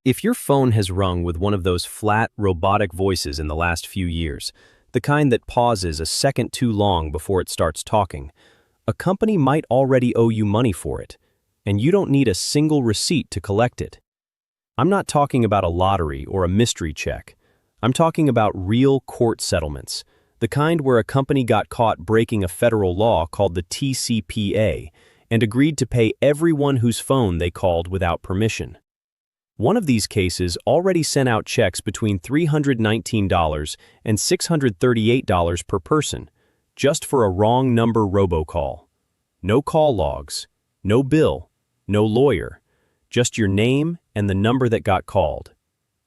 If your phone has rung with one of those flat, robotic voices in the last few years, the kind that pauses a second too long before it starts talking, a company might already owe you money for it, and you don't need a single receipt to collect it. I'm not talking about a lottery or a mystery check. I'm talking about real court settlements, the kind where a company got caught breaking a federal law called the TCPA and agreed to pay everyone whose phone they called without permission. One of these cases already sent out checks between $319 and $638 per person, just for a wrong number robocall. No call logs, no bill, no lawyer, just your name and the number that got called.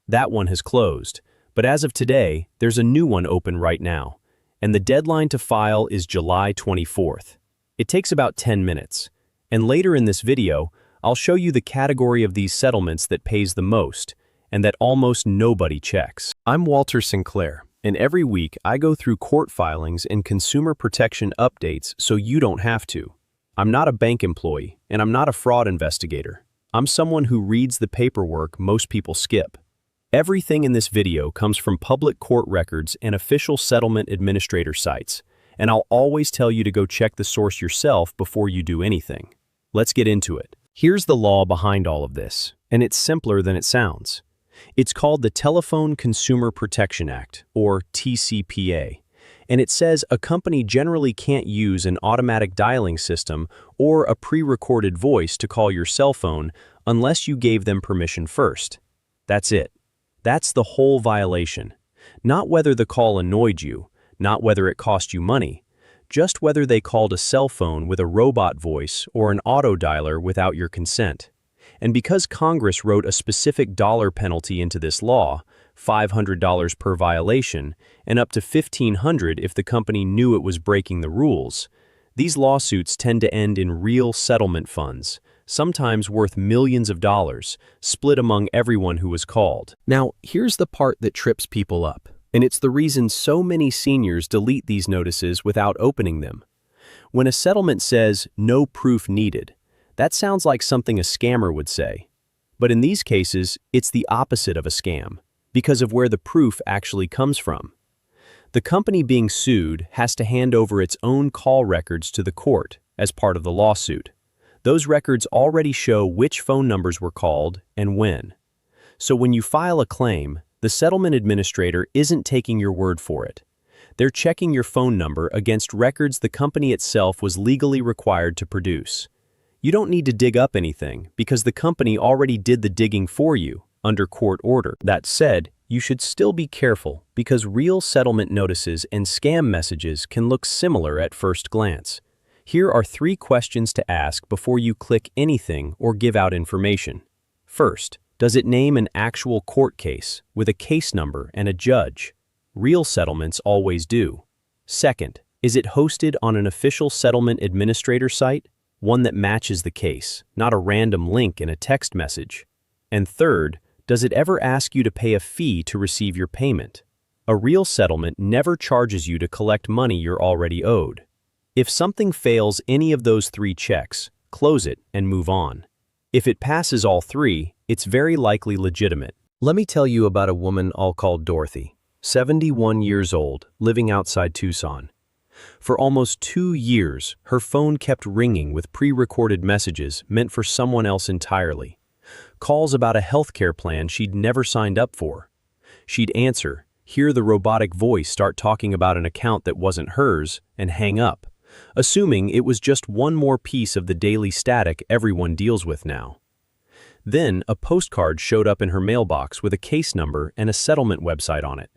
That one has closed, but as of today, there's a new one open right now, and the deadline to file is July 24th. It takes about 10 minutes, and later in this video, I'll show you the category of these settlements that pays the most, and that almost nobody checks. I'm Walter Sinclair, and every week I go through court filings and consumer protection updates so you don't have to. I'm not a bank employee, and I'm not a fraud investigator. I'm someone who reads the paperwork most people skip. Everything in this video comes from public court records and official settlement administrator sites, and I'll always tell you to go check the source yourself before you do anything. Let's get into it. Here's the law behind all of this, and it's simpler than it sounds. It's called the Telephone Consumer Protection Act, or TCPA, and it says a company generally can't use an automatic dialing system or a pre-recorded voice to call your cell phone unless you gave them permission first. That's it. That's the whole violation. Not whether the call annoyed you, not whether it cost you money, just whether they called a cell phone with a robot voice or an auto dialer without your consent. And because Congress wrote a specific dollar penalty into this law, $500 per violation, and up to $1,500 if the company knew it was breaking the rules, these lawsuits tend to end in real settlement funds, sometimes worth millions of dollars, split among everyone who was called. Now, here's the part that trips people up. And it's the reason so many seniors delete these notices without opening them. When a settlement says, "No proof needed," that sounds like something a scammer would say. But in these cases, it's the opposite of a scam, because of where the proof actually comes from. The company being sued has to hand over its own call records to the court as part of the lawsuit. Those records already show which phone numbers were called and when. So when you file a claim, the settlement administrator isn't taking your word for it. They're checking your phone number against records the company itself was legally required to produce. You don't need to dig up anything because the company already did the digging for you under court order. That said, you should still be careful because real settlement notices and scam messages can look similar at first glance. Here are 3 questions to ask before you click anything or give out information. First, does it name an actual court case with a case number and a judge? Real settlements always do. Second, is it hosted on an official settlement administrator site, one that matches the case, not a random link in a text message? And third, does it ever ask you to pay a fee to receive your payment? A real settlement never charges you to collect money you're already owed. If something fails any of those 3 checks, close it and move on. If it passes all 3, it's very likely legitimate. Let me tell you about a woman I'll call Dorothy, 71 years old, living outside Tucson. For almost 2 years, her phone kept ringing with pre-recorded messages meant for someone else entirely. Calls about a healthcare plan she'd never signed up for. She'd answer, hear the robotic voice start talking about an account that wasn't hers, and hang up, assuming it was just one more piece of the daily static everyone deals with now. Then, a postcard showed up in her mailbox with a case number and a settlement website on it,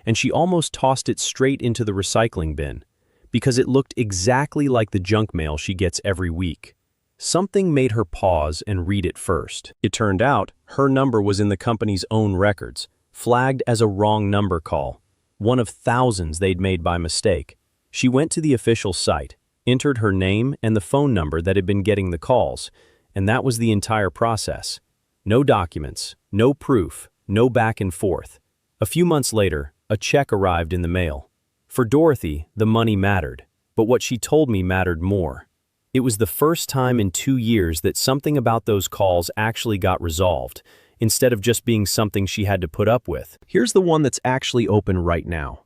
and she almost tossed it straight into the recycling bin, because it looked exactly like the junk mail she gets every week. Something made her pause and read it first. It turned out, her number was in the company's own records, flagged as a wrong number call, one of thousands they'd made by mistake. She went to the official site, entered her name and the phone number that had been getting the calls, and that was the entire process. No documents, no proof, no back and forth. A few months later, a check arrived in the mail. For Dorothy, the money mattered, but what she told me mattered more. It was the first time in 2 years that something about those calls actually got resolved, instead of just being something she had to put up with. Here's the one that's actually open right now.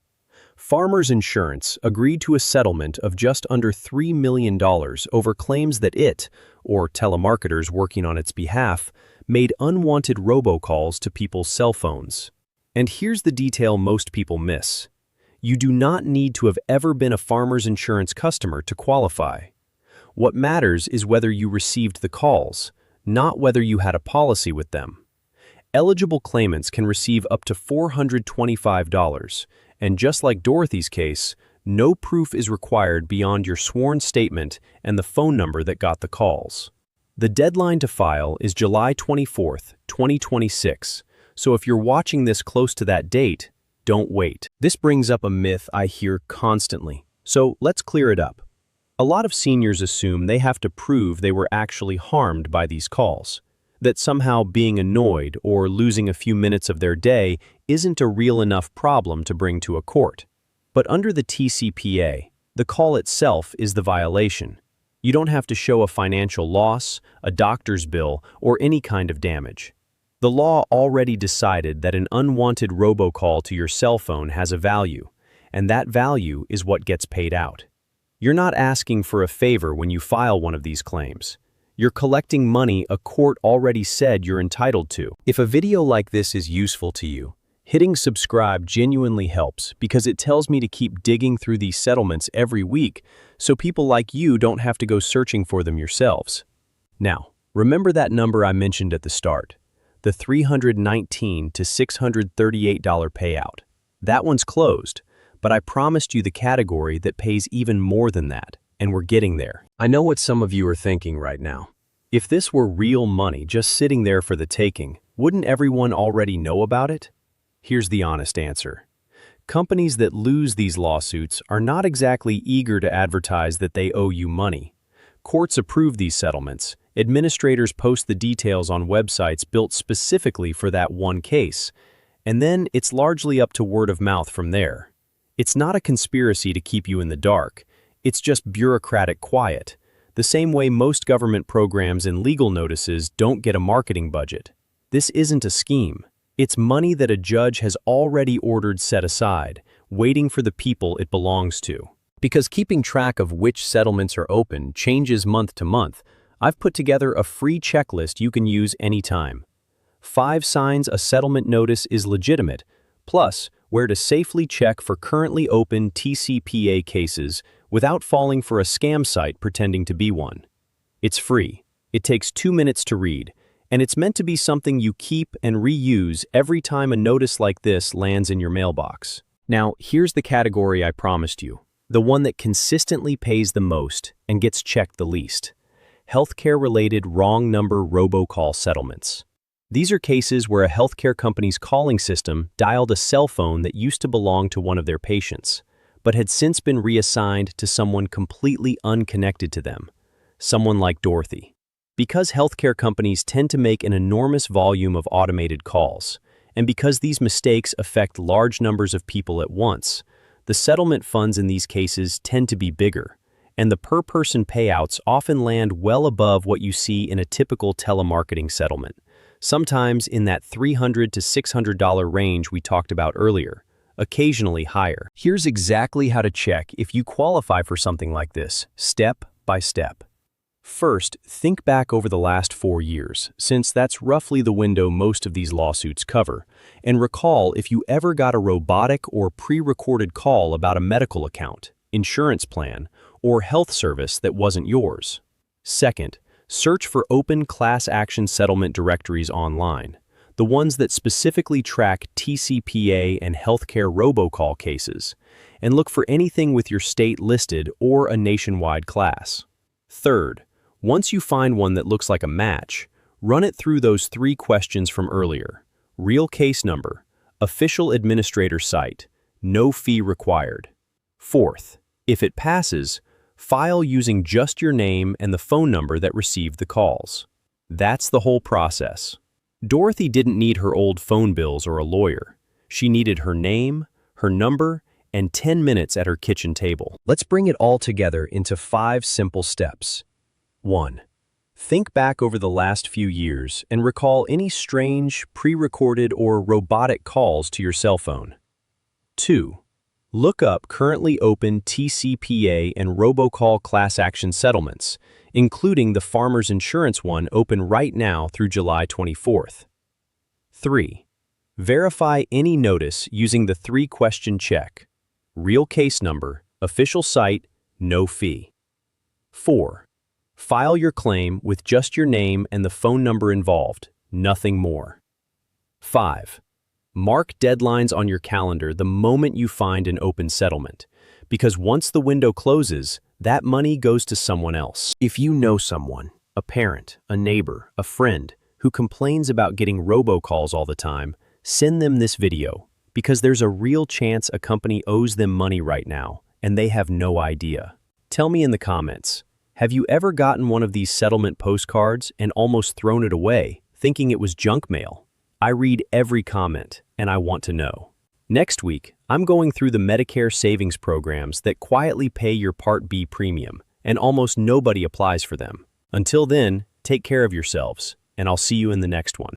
Farmers Insurance agreed to a settlement of just under $3 million over claims that it, or telemarketers working on its behalf, made unwanted robocalls to people's cell phones. And here's the detail most people miss. You do not need to have ever been a Farmers Insurance customer to qualify. What matters is whether you received the calls, not whether you had a policy with them. Eligible claimants can receive up to $425, and just like Dorothy's case, no proof is required beyond your sworn statement and the phone number that got the calls. The deadline to file is July 24, 2026, so if you're watching this close to that date, don't wait. This brings up a myth I hear constantly, so let's clear it up. A lot of seniors assume they have to prove they were actually harmed by these calls, that somehow being annoyed or losing a few minutes of their day isn't a real enough problem to bring to a court. But under the TCPA, the call itself is the violation. You don't have to show a financial loss, a doctor's bill, or any kind of damage. The law already decided that an unwanted robocall to your cell phone has a value, and that value is what gets paid out. You're not asking for a favor when you file one of these claims. You're collecting money a court already said you're entitled to. If a video like this is useful to you, hitting subscribe genuinely helps because it tells me to keep digging through these settlements every week so people like you don't have to go searching for them yourselves. Now, remember that number I mentioned at the start, the $319 to $638 payout. That one's closed, but I promised you the category that pays even more than that, and we're getting there. I know what some of you are thinking right now. If this were real money just sitting there for the taking, wouldn't everyone already know about it? Here's the honest answer. Companies that lose these lawsuits are not exactly eager to advertise that they owe you money. Courts approve these settlements. Administrators post the details on websites built specifically for that one case, and then it's largely up to word of mouth from there. It's not a conspiracy to keep you in the dark. It's just bureaucratic quiet, the same way most government programs and legal notices don't get a marketing budget. This isn't a scheme. It's money that a judge has already ordered set aside, waiting for the people it belongs to. Because keeping track of which settlements are open changes month to month, I've put together a free checklist you can use anytime. 5 signs a settlement notice is legitimate, plus where to safely check for currently open TCPA cases without falling for a scam site pretending to be one. It's free, it takes 2 minutes to read, and it's meant to be something you keep and reuse every time a notice like this lands in your mailbox. Now, here's the category I promised you, the one that consistently pays the most and gets checked the least. Healthcare-related wrong number robocall settlements. These are cases where a healthcare company's calling system dialed a cell phone that used to belong to one of their patients, but had since been reassigned to someone completely unconnected to them, someone like Dorothy. Because healthcare companies tend to make an enormous volume of automated calls, and because these mistakes affect large numbers of people at once, the settlement funds in these cases tend to be bigger, and the per-person payouts often land well above what you see in a typical telemarketing settlement, sometimes in that $300 to $600 range we talked about earlier, occasionally higher. Here's exactly how to check if you qualify for something like this, step by step. First, think back over the last 4 years, since that's roughly the window most of these lawsuits cover, and recall if you ever got a robotic or pre-recorded call about a medical account, insurance plan, or health service that wasn't yours. Second, search for open class action settlement directories online, the ones that specifically track TCPA and healthcare robocall cases, and look for anything with your state listed or a nationwide class. Third, once you find one that looks like a match, run it through those 3 questions from earlier: real case number, official administrator site, no fee required. Fourth, if it passes, file using just your name and the phone number that received the calls. That's the whole process. Dorothy didn't need her old phone bills or a lawyer. She needed her name, her number, and 10 minutes at her kitchen table. Let's bring it all together into 5 simple steps. 1. Think back over the last few years and recall any strange, pre-recorded or robotic calls to your cell phone. 2. Look up currently open TCPA and Robocall class action settlements, including the Farmers Insurance one open right now through July 24th. 3. Verify any notice using the 3-question check. Real case number, official site, no fee. 4. File your claim with just your name and the phone number involved, nothing more. 5. Mark deadlines on your calendar the moment you find an open settlement, because once the window closes, that money goes to someone else. If you know someone, a parent, a neighbor, a friend, who complains about getting robocalls all the time, send them this video, because there's a real chance a company owes them money right now, and they have no idea. Tell me in the comments, have you ever gotten one of these settlement postcards and almost thrown it away, thinking it was junk mail? I read every comment, and I want to know. Next week, I'm going through the Medicare savings programs that quietly pay your Part B premium, and almost nobody applies for them. Until then, take care of yourselves, and I'll see you in the next one.